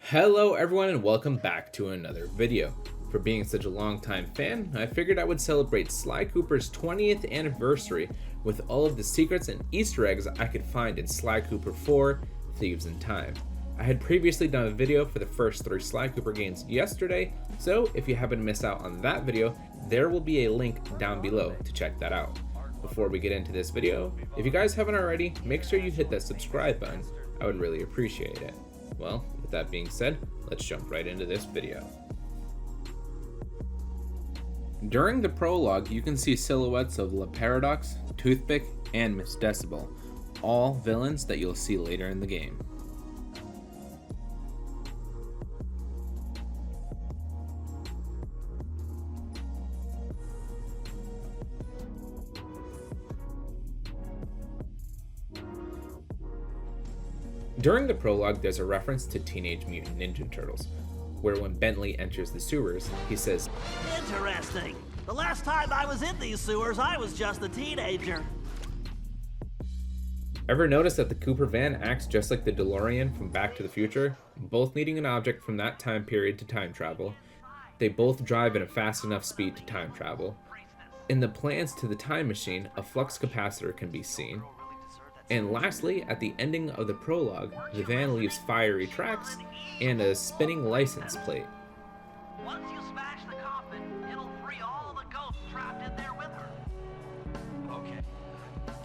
Hello everyone and welcome back to another video. For being such a long time fan, I figured I would celebrate Sly Cooper's 20th anniversary with all of the secrets and Easter eggs I could find in Sly Cooper 4 Thieves in Time. I had previously done a video for the first 3 Sly Cooper games yesterday, so if you happen to miss out on that video, there will be a link down below to check that out. Before we get into this video, if you guys haven't already, make sure you hit that subscribe button. I would really appreciate it. Well, with that being said, let's jump right into this video. During the prologue, you can see silhouettes of La Paradox, Toothpick, and Miss Decibel, all villains that you'll see later in the game. During the prologue, there's a reference to Teenage Mutant Ninja Turtles, where when Bentley enters the sewers, he says, "Interesting. The last time I was in these sewers, I was just a teenager." Ever notice that the Cooper van acts just like the DeLorean from Back to the Future? Both needing an object from that time period to time travel. They both drive at a fast enough speed to time travel. In the plans to the time machine, a flux capacitor can be seen. And lastly, at the ending of the prologue, the van leaves fiery tracks and a spinning license plate. Once you smash the coffin, it'll free all the ghosts trapped in there with her. Okay,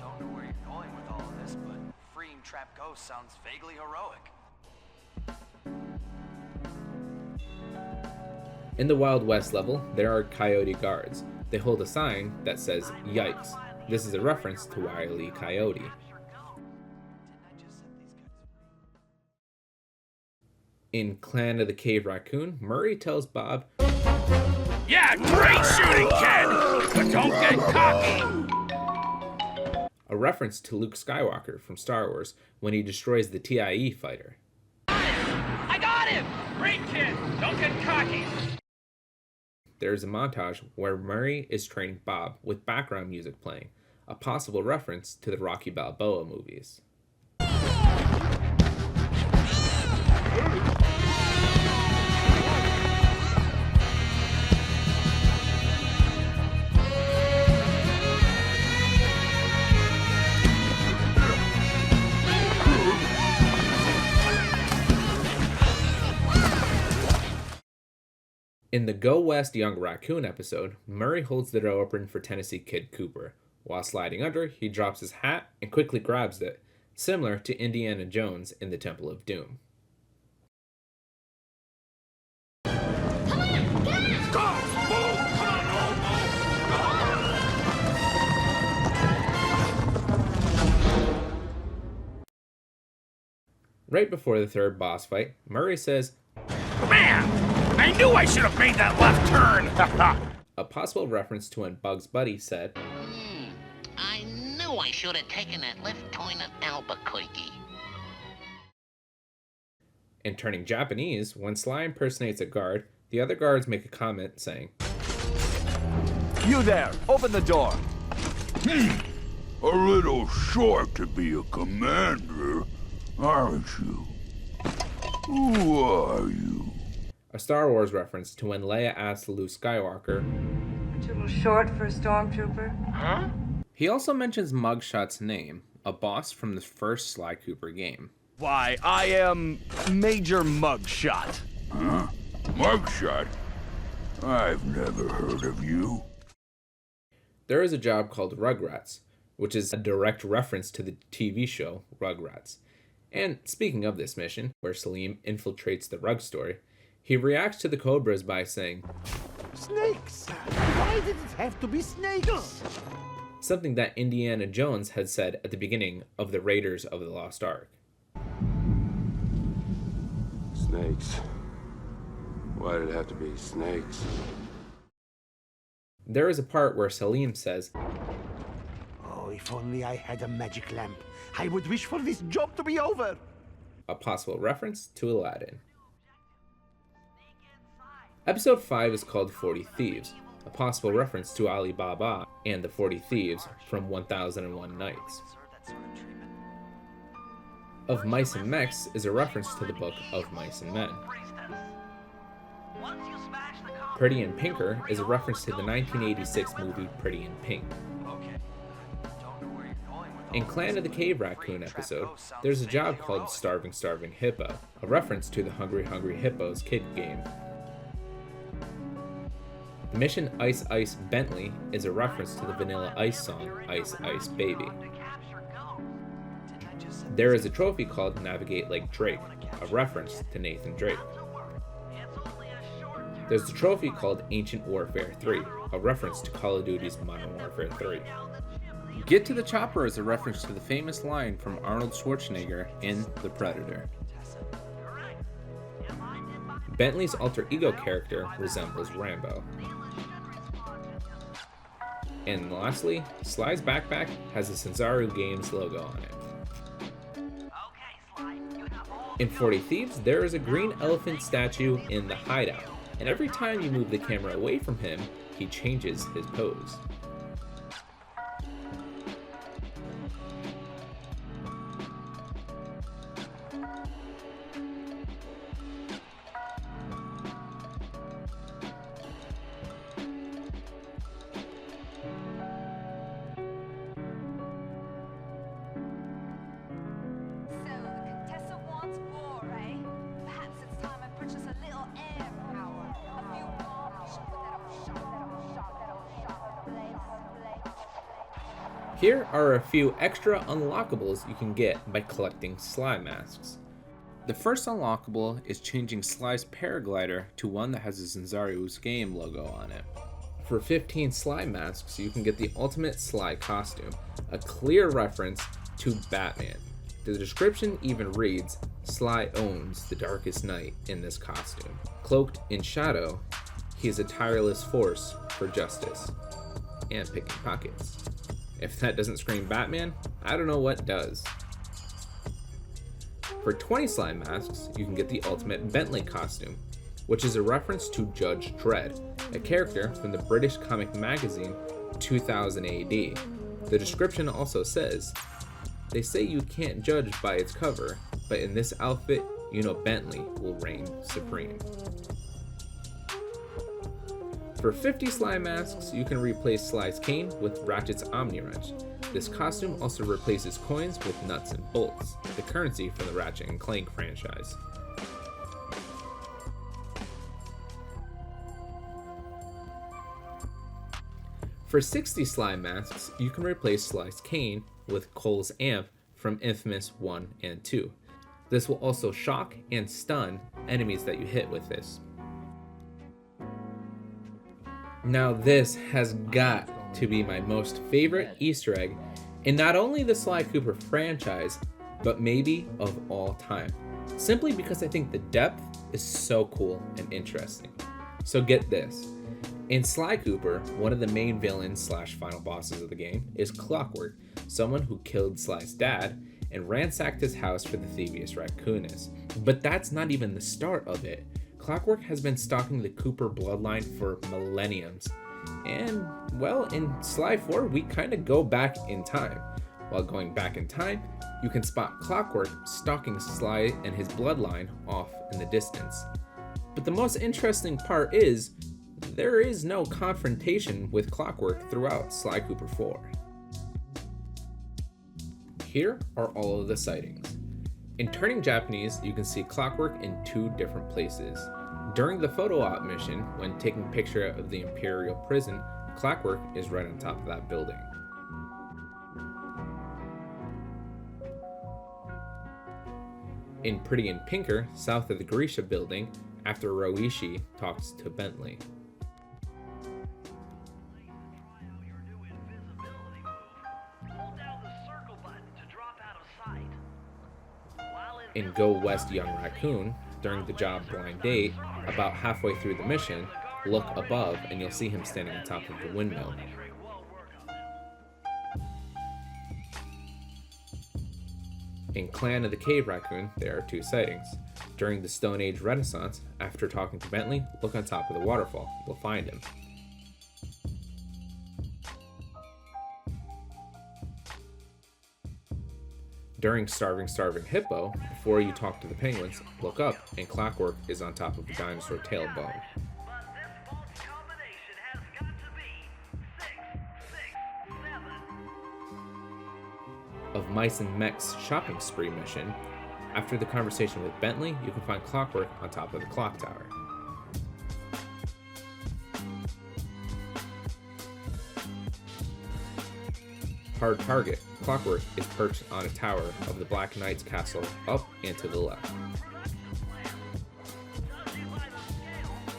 don't know where you're going with all of this, but freeing trapped ghosts sounds vaguely heroic. In the Wild West level, there are coyote guards. They hold a sign that says, "Yikes." This is a reference to Wile E. Coyote. In Clan of the Cave Raccoon, Murray tells Bob, "Yeah, great shooting, kid, but don't get cocky." a reference to Luke Skywalker from Star Wars when he destroys the TIE fighter. I got him! Great, kid, don't get cocky. There is a montage where Murray is training Bob with background music playing, a possible reference to the Rocky Balboa movies. In the Go West Young Raccoon episode, Murray holds the door open for Tennessee Kid Cooper. While sliding under, he drops his hat and quickly grabs it, similar to Indiana Jones in the Temple of Doom. Right before the third boss fight, Murray says, Man, I knew I should have made that left turn. a possible reference to when Bugs Bunny said, I knew I should have taken that left turn at Albuquerque. In turning Japanese, when Sly impersonates a guard, the other guards make a comment saying, "You there, open the door." A little short to be a commander, aren't you? Who are you? a Star Wars reference to when Leia asks Luke Skywalker. Too little short for a stormtrooper. Huh? He also mentions Mugshot's name, a boss from the first Sly Cooper game. Why, I am Major Mugshot. Huh? Mugshot? I've never heard of you. There is a job called Rugrats, which is a direct reference to the TV show Rugrats. And speaking of this mission, where Salim infiltrates the rug store, he reacts to the Cobras by saying, "Snakes! Why did it have to be snakes?" something that Indiana Jones had said at the beginning of the Raiders of the Lost Ark. Snakes. Why did it have to be snakes? There is a part where Salim says, Oh, if only I had a magic lamp. I would wish for this job to be over. a possible reference to Aladdin. Episode 5 is called 40 Thieves, a possible reference to Ali Baba and the 40 Thieves from 1001 Nights. Of Mice and Mechs is a reference to the book Of Mice and Men. Pretty in Pinker is a reference to the 1986 movie Pretty in Pink. In Clan of the Cave Raccoon episode, there's a job called Starving Starving Hippo, a reference to the Hungry Hungry Hippos kid game. The mission Ice Ice Bentley is a reference to the Vanilla Ice song Ice Ice Baby. There is a trophy called Navigate Like Drake, a reference to Nathan Drake. There's a trophy called Ancient Warfare 3, a reference to Call of Duty's Modern Warfare 3. Get to the Chopper is a reference to the famous line from Arnold Schwarzenegger in The Predator. Bentley's alter ego character resembles Rambo. And lastly, Sly's backpack has a Sanzaru Games logo on it. In 40 Thieves, there is a green elephant statue in the hideout, and every time you move the camera away from him, he changes his pose. Here are a few extra unlockables you can get by collecting Sly masks. The first unlockable is changing Sly's paraglider to one that has a Zanzaru's Game logo on it. For 15 Sly masks, you can get the ultimate Sly costume, a clear reference to Batman. The description even reads, Sly owns the darkest night in this costume. Cloaked in shadow, he is a tireless force for justice and picking pockets. If that doesn't scream Batman, I don't know what does. For 20 Sly masks, you can get the ultimate Bentley costume, which is a reference to Judge Dredd, a character from the British comic magazine 2000 AD. The description also says, they say you can't judge by its cover, but in this outfit, you know Bentley will reign supreme. For 50 Sly masks, you can replace Sly's cane with Ratchet's Omni Wrench. This costume also replaces coins with nuts and bolts, the currency from the Ratchet & Clank franchise. For 60 Sly masks, you can replace Sly's cane with Cole's amp from Infamous 1 and 2. This will also shock and stun enemies that you hit with this. Now this has got to be my most favorite Easter egg in not only the Sly Cooper franchise, but maybe of all time. Simply because I think the depth is so cool and interesting. So get this. In Sly Cooper, one of the main villains / final bosses of the game is Clockwork, someone who killed Sly's dad and ransacked his house for the thievius raccoonus. But that's not even the start of it. Clockwork has been stalking the Cooper bloodline for millenniums. And, well, in Sly 4, we kind of go back in time. While going back in time, you can spot Clockwork stalking Sly and his bloodline off in the distance. But the most interesting part is, there is no confrontation with Clockwork throughout Sly Cooper 4. Here are all of the sightings. In Turning Japanese, you can see Clockwork in 2 different places. During the photo op mission, when taking a picture of the Imperial prison, Clockwork is right on top of that building. In Pretty in Pinker, south of the Grisha building, after Roishi talks to Bentley. In Go West Young Raccoon, during the job Blind Date, about halfway through the mission, look above and you'll see him standing on top of the windmill. In Clan of the Cave Raccoon, there are 2 sightings. During the Stone Age Renaissance, after talking to Bentley, look on top of the waterfall. You'll find him. During Starving Hippo, before you talk to the penguins, look up and Clockwork is on top of a dinosaur tailbone. But this false combination has got to be 667. Of Mice and Mech's shopping spree mission, after the conversation with Bentley, you can find Clockwork on top of the clock tower. Hard target, Clockwork is perched on a tower of the Black Knight's castle up and to the left.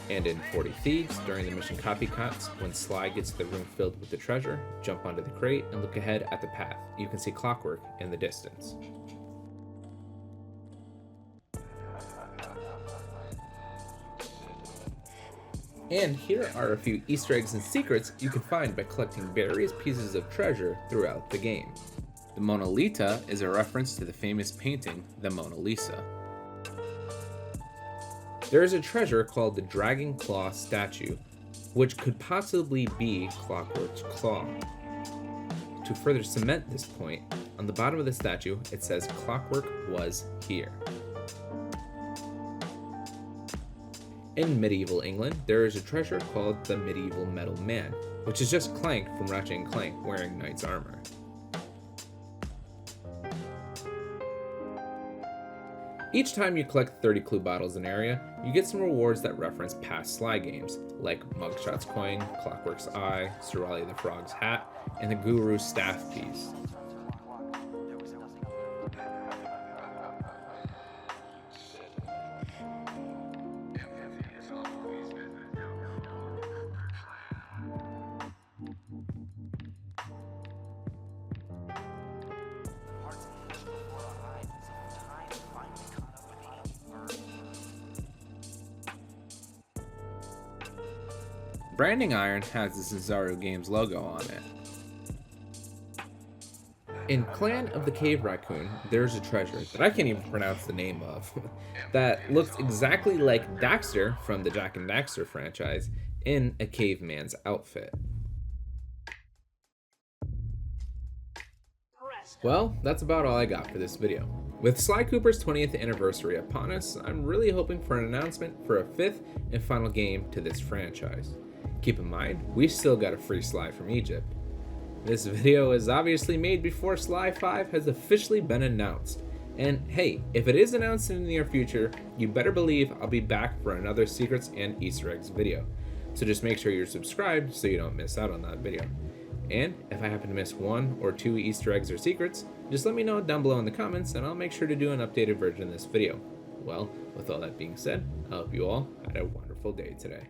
And in 40 Thieves, during the mission Copycats, when Sly gets to the room filled with the treasure, jump onto the crate and look ahead at the path. You can see Clockwork in the distance. And here are a few Easter eggs and secrets you can find by collecting various pieces of treasure throughout the game. The Mona Lisa is a reference to the famous painting, the Mona Lisa. There is a treasure called the Dragon Claw statue, which could possibly be Clockwork's claw. To further cement this point, on the bottom of the statue it says Clockwork was here. In medieval England, there is a treasure called the Medieval Metal Man, which is just Clank from Ratchet & Clank wearing knight's armor. Each time you collect 30 clue bottles in an area, you get some rewards that reference past Sly games, like Mugshot's coin, Clockwork's eye, Sir Raleigh the Frog's hat, and the Guru's staff piece. Branding iron has the Cesario Games logo on it. In Clan of the Cave Raccoon, there's a treasure that I can't even pronounce the name of, that looks exactly like Daxter from the Jak and Daxter franchise in a caveman's outfit. Well, that's about all I got for this video. With Sly Cooper's 20th anniversary upon us, I'm really hoping for an announcement for a 5th and final game to this franchise. Keep in mind, we still got a free Sly from Egypt. This video is obviously made before Sly 5 has officially been announced. And hey, if it is announced in the near future, you better believe I'll be back for another Secrets and Easter Eggs video. So just make sure you're subscribed so you don't miss out on that video. And if I happen to miss 1 or 2 Easter eggs or secrets, just let me know down below in the comments and I'll make sure to do an updated version of this video. Well, with all that being said, I hope you all had a wonderful day today.